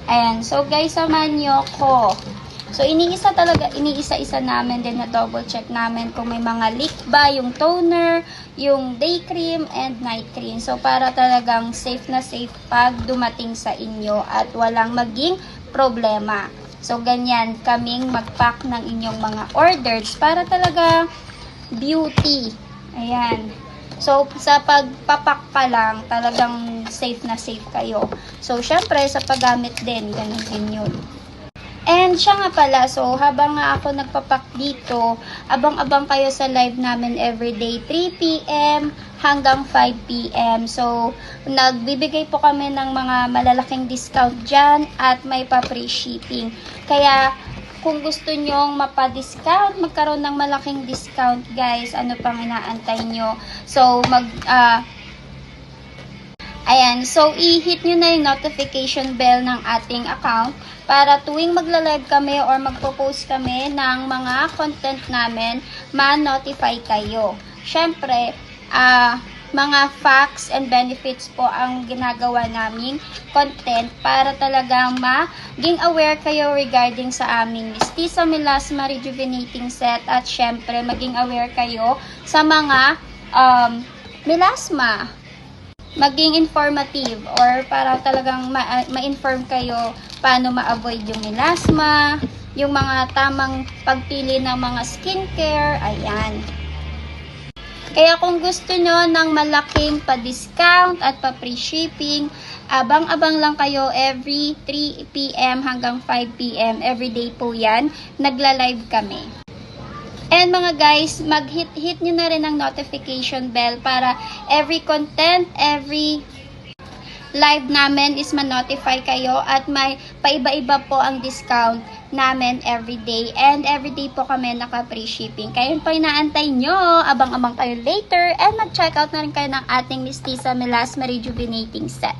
Ayan. So, guys, samahan niyo ko. So, iniisa-isa namin din na double check namin kung may mga leak ba yung toner, yung day cream, and night cream. So, para talagang safe na safe pag dumating sa inyo at walang maging problema. So, ganyan kaming mag-pack ng inyong mga orders para talaga beauty. Ayan. So, sa pagpapak pa lang, talagang safe na safe kayo. So, syempre, sa paggamit din, ganun din yun. And siya nga pala, so habang nga ako nagpapak dito, abang-abang kayo sa live namin everyday 3 p.m. hanggang 5 p.m. So, nagbibigay po kami ng mga malalaking discount dyan at may pa-free shipping. Kaya, kung gusto nyong mapa-discount, magkaroon ng malaking discount, guys, ano pang inaantay nyo? So, ayan, so i-hit nyo na yung notification bell ng ating account para tuwing magla-live kami or magpo-post kami ng mga content namin, ma-notify kayo. Syempre, mga facts and benefits po ang ginagawa naming content para talagang maging aware kayo regarding sa aming Mestiza Melasma Rejuvenating Set at syempre maging aware kayo sa mga melasma. Maging informative or para talagang ma-inform kayo paano ma-avoid yung melasma, yung mga tamang pagpili ng mga skincare, ayan. Kaya kung gusto nyo ng malaking pa-discount at pa-free shipping, abang-abang lang kayo every 3 p.m. hanggang 5 p.m. Everyday po yan, nagla-live kami. And mga guys, mag-hit nyo na rin ang notification bell para every content, every live namin is ma-notify kayo at may paiba-iba po ang discount namin everyday. And everyday po kami naka-free shipping. Kaya yun po inaantay nyo. Abang-abang kayo later and mag-check out na rin kayo ng ating Mestiza Melasma Rejuvenating Set.